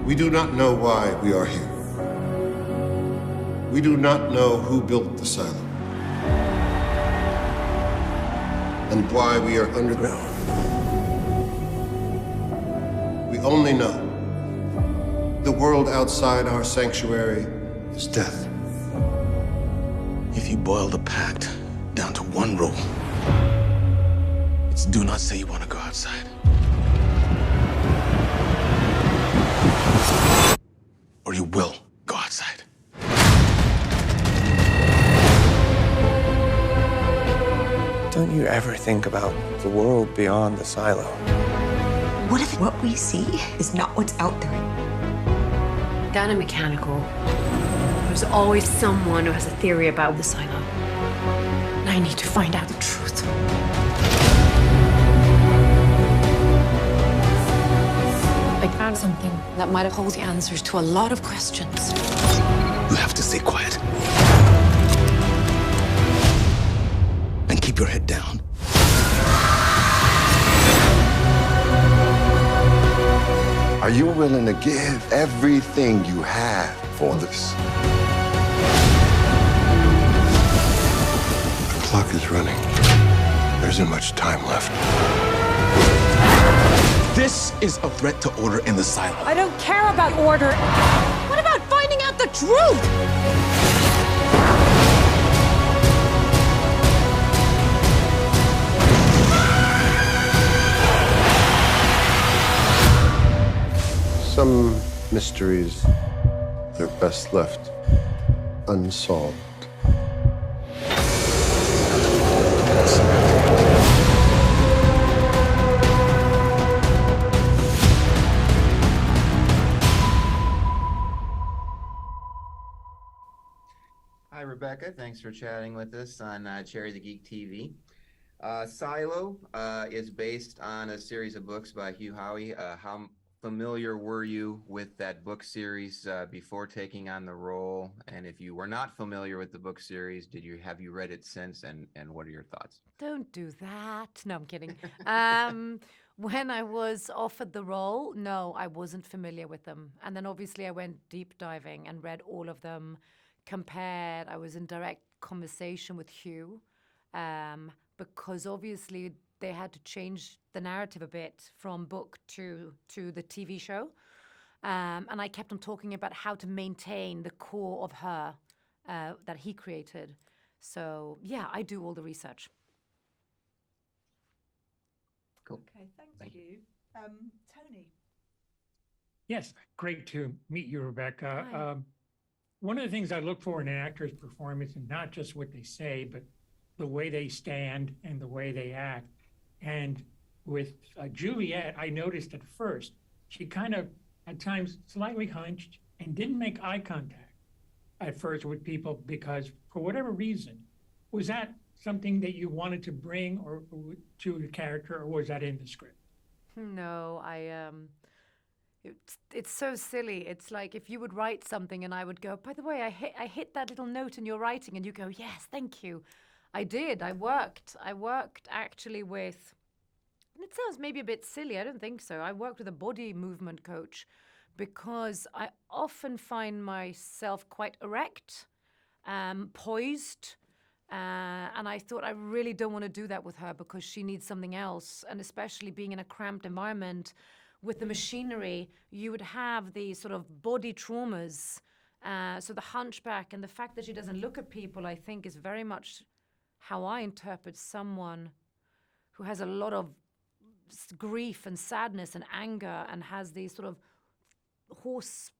We do not know why we are here. We do not know who built the silo. And why we are underground. We only know the world outside our sanctuary is death. If you boil the pact down to one rule, it's do not say you want to go outside. Or you will go outside. Don't you ever think about the world beyond the silo? What if what we see is not what's out there? Down in mechanical, there's always someone who has a theory about the silo. And I need to find out the truth. I found something that might hold the answers to a lot of questions. You have to stay quiet. And keep your head down. Are you willing to give everything you have for this? The clock is running. There isn't much time left. This is a threat to order in the silo. I don't care about order. What about finding out the truth? Some mysteries are best left unsolved. Hi, Rebecca. Thanks for chatting with us on Cherry the Geek TV. Silo is based on a series of books by Hugh, Howey. How familiar were you with that book series before taking on the role? And if you were not familiar with the book series, have you read it since? And what are your thoughts? Don't do that. No, I'm kidding. When I was offered the role, no, I wasn't familiar with them. And then obviously I went deep diving and read all of them, compared. I was in direct conversation with Hugh because obviously they had to change the narrative a bit from book to the TV show. And I kept on talking about how to maintain the core of her that he created. So, yeah, I do all the research. Cool. Okay, thank you. Tony. Yes, great to meet you, Rebecca. Hi. One of the things I look for in an actor's performance is not just what they say, but the way they stand and the way they act. And with Juliette, I noticed at first, she kind of, at times, slightly hunched and didn't make eye contact at first with people because, for whatever reason, was that something that you wanted to bring or to the character, or was that in the script? No, it's so silly. It's like if you would write something and I would go, by the way, I hit that little note in your writing, and you go, yes, thank you. I did. I worked actually with, and it sounds maybe a bit silly, I don't think so. I worked with a body movement coach because I often find myself quite erect, poised, and I thought I really don't want to do that with her because she needs something else. And especially being in a cramped environment with the machinery, you would have these sort of body traumas. So the hunchback and the fact that she doesn't look at people, I think, is very much how I interpret someone who has a lot of grief and sadness and anger and has these sort of horse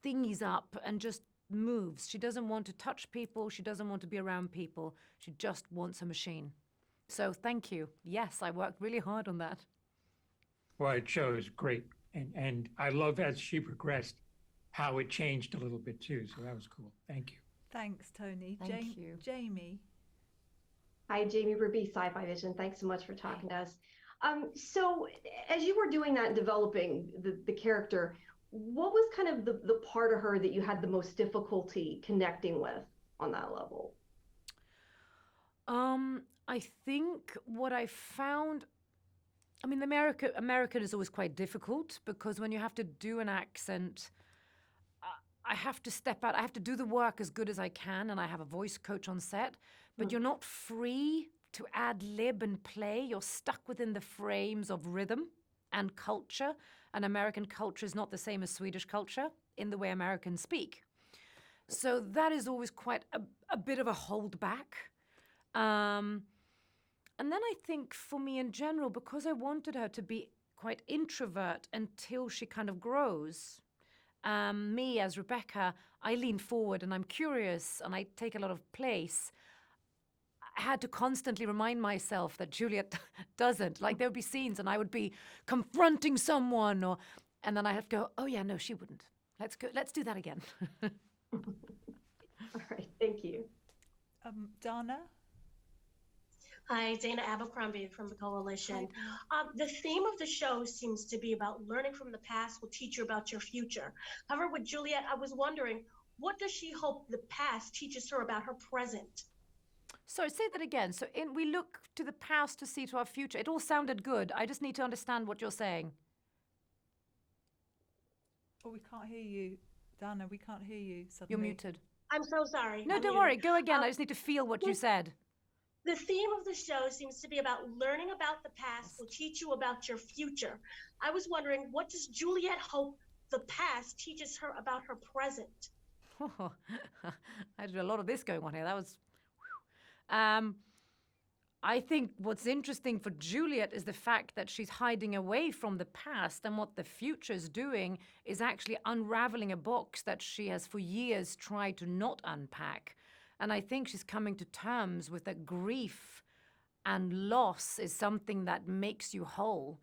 thingies up and just moves. She doesn't want to touch people. She doesn't want to be around people. She just wants a machine. So thank you. Yes, I worked really hard on that. Well, it shows great. And I love as she progressed how it changed a little bit too. So that was cool. Thank you. Thanks, Tony. Thank you. Jamie. Hi, Jamie Ruby, Sci-Fi Vision. Thanks so much for talking to us. So as you were doing that and developing the character, what was kind of the part of her that you had the most difficulty connecting with on that level? I think what I found I mean, American is always quite difficult because when you have to do an accent, I have to step out. I have to do the work as good as I can, and I have a voice coach on set. But you're not free to ad lib and play. You're stuck within the frames of rhythm and culture. And American culture is not the same as Swedish culture in the way Americans speak. So that is always quite a bit of a holdback. And then I think for me in general, because I wanted her to be quite introvert until she kind of grows, me as Rebecca, I lean forward and I'm curious and I take a lot of place. I had to constantly remind myself that Juliette doesn't. Like there would be scenes and I would be confronting someone and then I have to go, oh yeah, no, she wouldn't. Let's do that again. All right, thank you. Donna? Hi, Dana Abercrombie from the Coalition. The theme of the show seems to be about learning from the past will teach you about your future. However, with Juliette, I was wondering, what does she hope the past teaches her about her present? Sorry, say that again. So we look to the past to see to our future. It all sounded good. I just need to understand what you're saying. Oh, we can't hear you. Dana, we can't hear you suddenly. You're muted. I'm so sorry. No, don't worry. Go again. I just need to feel what you said. The theme of the show seems to be about learning about the past will teach you about your future. I was wondering, what does Juliette hope the past teaches her about her present? Oh, I did a lot of this going on here. That was... I think what's interesting for Juliette is the fact that she's hiding away from the past, and what the future is doing is actually unraveling a box that she has for years tried to not unpack. And I think she's coming to terms with that grief and loss is something that makes you whole.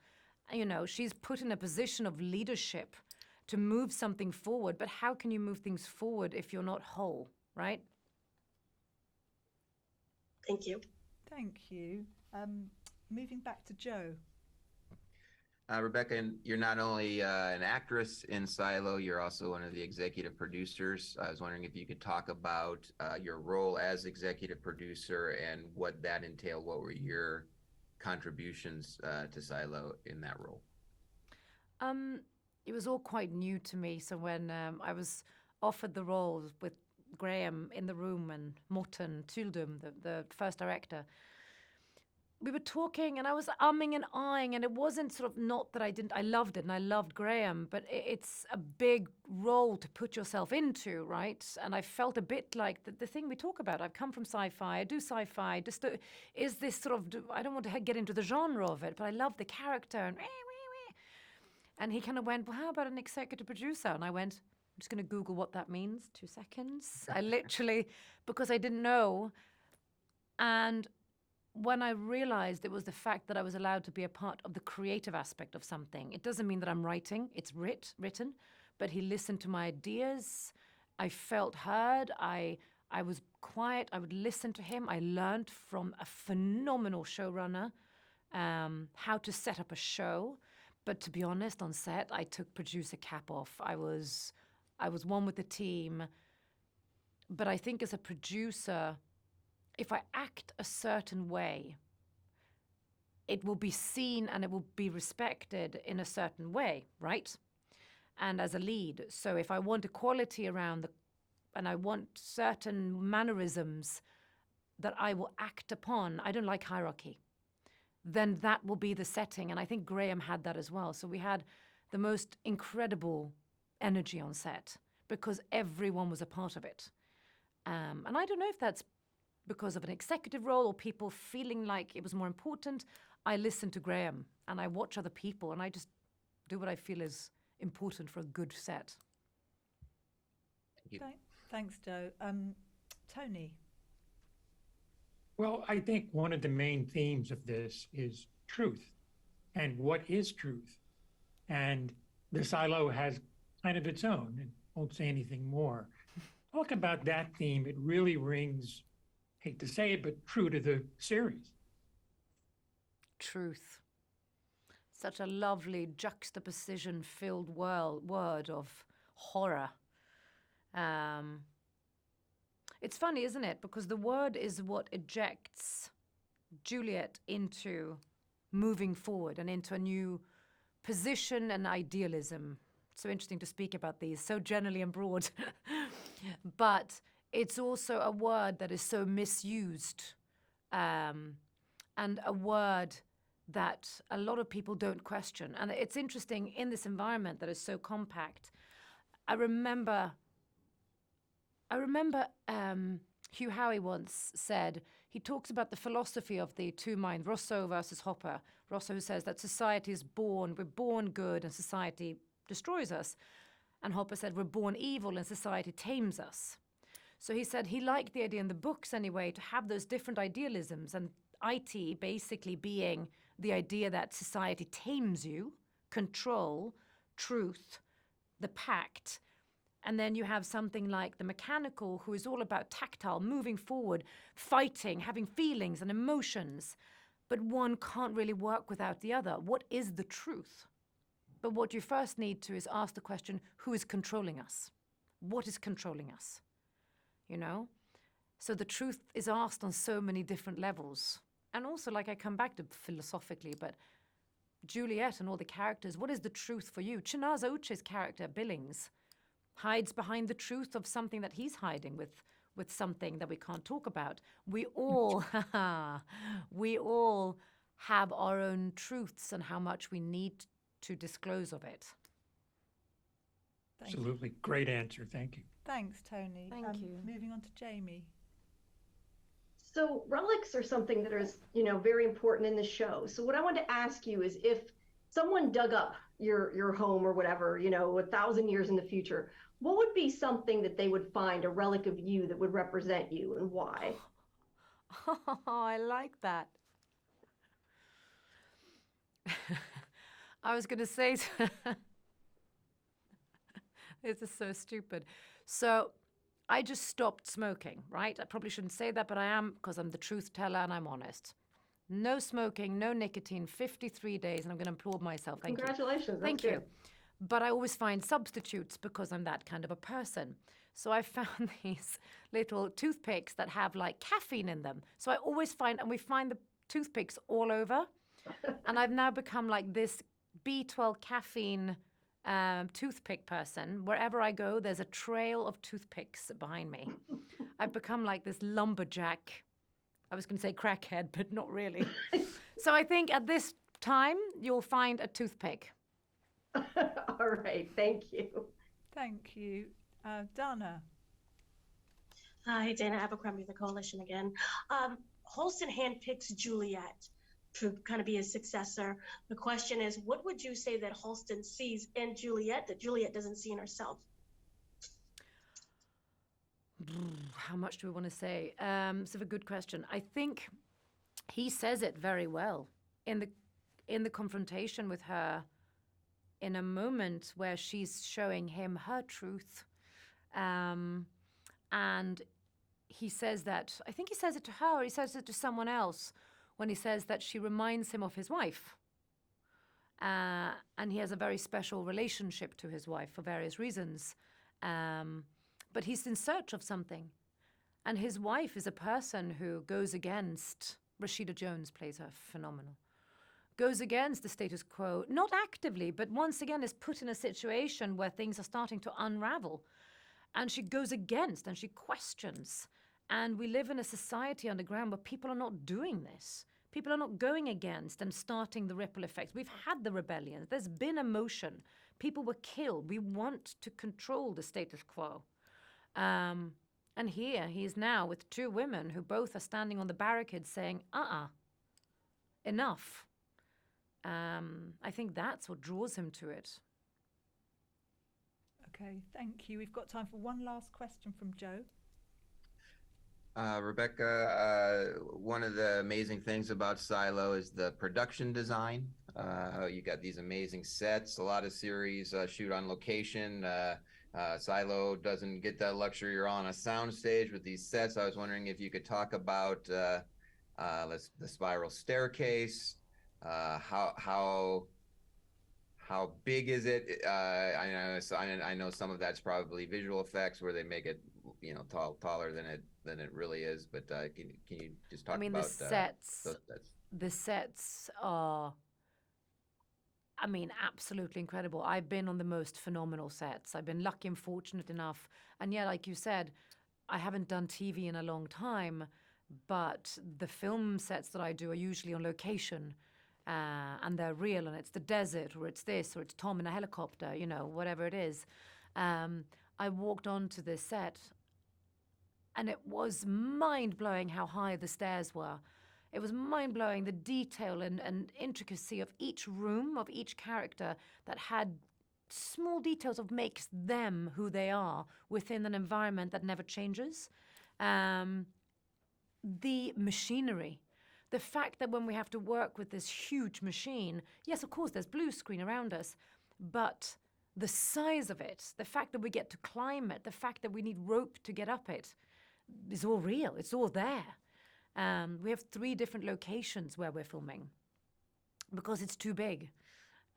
You know, she's put in a position of leadership to move something forward, but how can you move things forward if you're not whole, right? Thank you. Thank you. Moving back to Joe. Rebecca, you're not only an actress in Silo, you're also one of the executive producers. I was wondering if you could talk about your role as executive producer and what that entailed. What were your contributions to Silo in that role? It was all quite new to me. So when I was offered the role with Graham in the room and Morten Tyldum, the first director, we were talking and I was umming and ahhing, and it wasn't sort of not that I loved it and I loved Graham, but it's a big role to put yourself into, right? And I felt a bit like the thing we talk about. I've come from sci-fi, I do sci-fi, is this sort of, I don't want to get into the genre of it, but I love the character and he kind of went, well, how about an executive producer? And I went, I'm just going to Google what that means. 2 seconds. I literally, because I didn't know. And when I realized it was the fact that I was allowed to be a part of the creative aspect of something. It doesn't mean that I'm writing. It's written. But he listened to my ideas. I felt heard. I was quiet. I would listen to him. I learned from a phenomenal showrunner how to set up a show. But to be honest, on set, I took producer cap off. I was one with the team. But I think as a producer, if I act a certain way, it will be seen and it will be respected in a certain way, right? And as a lead. So if I want equality around and I want certain mannerisms that I will act upon, I don't like hierarchy, then that will be the setting. And I think Graham had that as well. So we had the most incredible energy on set because everyone was a part of it. And I don't know if that's because of an executive role or people feeling like it was more important. I listen to Graham and I watch other people and I just do what I feel is important for a good set. Thanks, Joe. Tony. Well, I think one of the main themes of this is truth and what is truth. And the Silo has kind of its own, and won't say anything more. Talk about that theme. It really rings, hate to say it, but true to the series. Truth. Such a lovely juxtaposition-filled word of horror. It's funny, isn't it? Because the word is what ejects Juliette into moving forward and into a new position and idealism. So interesting to speak about these so generally and broad. But it's also a word that is so misused, and a word that a lot of people don't question. And it's interesting in this environment that is so compact. I remember Hugh Howey once said, he talks about the philosophy of the two minds, Rousseau versus Hopper. Rousseau says that society is we're born good and society destroys us. And Hopper said we're born evil and society tames us. So he said he liked the idea in the books anyway to have those different idealisms, and IT basically being the idea that society tames you, control, truth, the pact. And then you have something like the mechanical, who is all about tactile, moving forward, fighting, having feelings and emotions. But one can't really work without the other. What is the truth? But what you first need to is ask the question, who is controlling us? What is controlling us? You know? So the truth is asked on so many different levels. And also, like, I come back to philosophically, but Juliette and all the characters, what is the truth for you? Chinaza Uche's character, Billings, hides behind the truth of something that he's hiding with something that we can't talk about. We all have our own truths and how much we need to disclose of it. Absolutely. Great answer. Thank you. Thanks, Tony. Thank you. Moving on to Jamie. So relics are something that is, very important in the show. So what I want to ask you is, if someone dug up your home or whatever, 1,000 years in the future, what would be something that they would find, a relic of you that would represent you, and why? Oh, I like that. I was going to say, this is so stupid. So I just stopped smoking, right? I probably shouldn't say that, but I am, because I'm the truth teller and I'm honest. No smoking, no nicotine, 53 days, and I'm going to applaud myself. Thank you. Congratulations. Thank you. But I always find substitutes because I'm that kind of a person. So I found these little toothpicks that have like caffeine in them. So I always find, and we find the toothpicks all over. And I've now become like this B12 caffeine toothpick person. Wherever I go, there's a trail of toothpicks behind me. I've become like this lumberjack. I was going to say crackhead, but not really. So I think at this time, you'll find a toothpick. All right. Thank you. Thank you. Donna. Hi, Dana Abercrombie of the Coalition again. Holston handpicks Juliette to kind of be his successor. The question is, what would you say that Holston sees in Juliette that Juliette doesn't see in herself? How much do we want to say? It's a good question. I think he says it very well in the confrontation with her, in a moment where she's showing him her truth. And he says that, I think he says it to her, or he says it to someone else, when he says that she reminds him of his wife. And he has a very special relationship to his wife for various reasons. But he's in search of something. And his wife is a person who goes against, Rashida Jones plays her phenomenal, goes against the status quo, not actively, but once again is put in a situation where things are starting to unravel. And she goes against and she questions. And we live in a society underground where people are not doing this. People are not going against and starting the ripple effects. We've had the rebellions. There's been emotion. People were killed. We want to control the status quo. And here he is now with two women who both are standing on the barricades saying, enough. I think that's what draws him to it. Okay, thank you. We've got time for one last question from Joe. Rebecca, one of the amazing things about Silo is the production design. You got these amazing sets. A lot of series shoot on location. Silo doesn't get that luxury. You're on a soundstage with these sets. I was wondering if you could talk about the spiral staircase. How big is it? I know some of that's probably visual effects where they make it, taller than it really is. But can you just talk about the sets? the sets are, I mean, absolutely incredible. I've been on the most phenomenal sets. I've been lucky and fortunate enough. And yeah, like you said, I haven't done TV in a long time, but the film sets that I do are usually on location. And they're real, and it's the desert, or it's this, or it's Tom in a helicopter, you know, whatever it is. I walked onto this set, and it was mind-blowing how high the stairs were. It was mind-blowing, the detail and intricacy of each room, of each character that had small details of makes them who they are within an environment that never changes. The machinery, the fact that when we have to work with this huge machine, yes, of course, there's blue screen around us, but the size of it, the fact that we get to climb it, the fact that we need rope to get up it, is all real. It's all there. We have 3 different locations where we're filming because it's too big.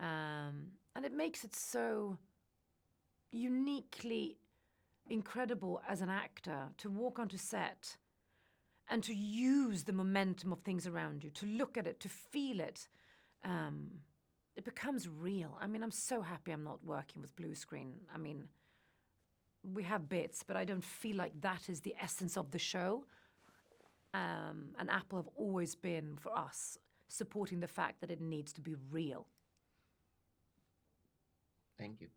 And it makes it so uniquely incredible as an actor to walk onto set and to use the momentum of things around you, to look at it, to feel it. It becomes real. I mean, I'm so happy I'm not working with blue screen. I mean, we have bits, but I don't feel like that is the essence of the show. And Apple have always been, for us, supporting the fact that it needs to be real. Thank you.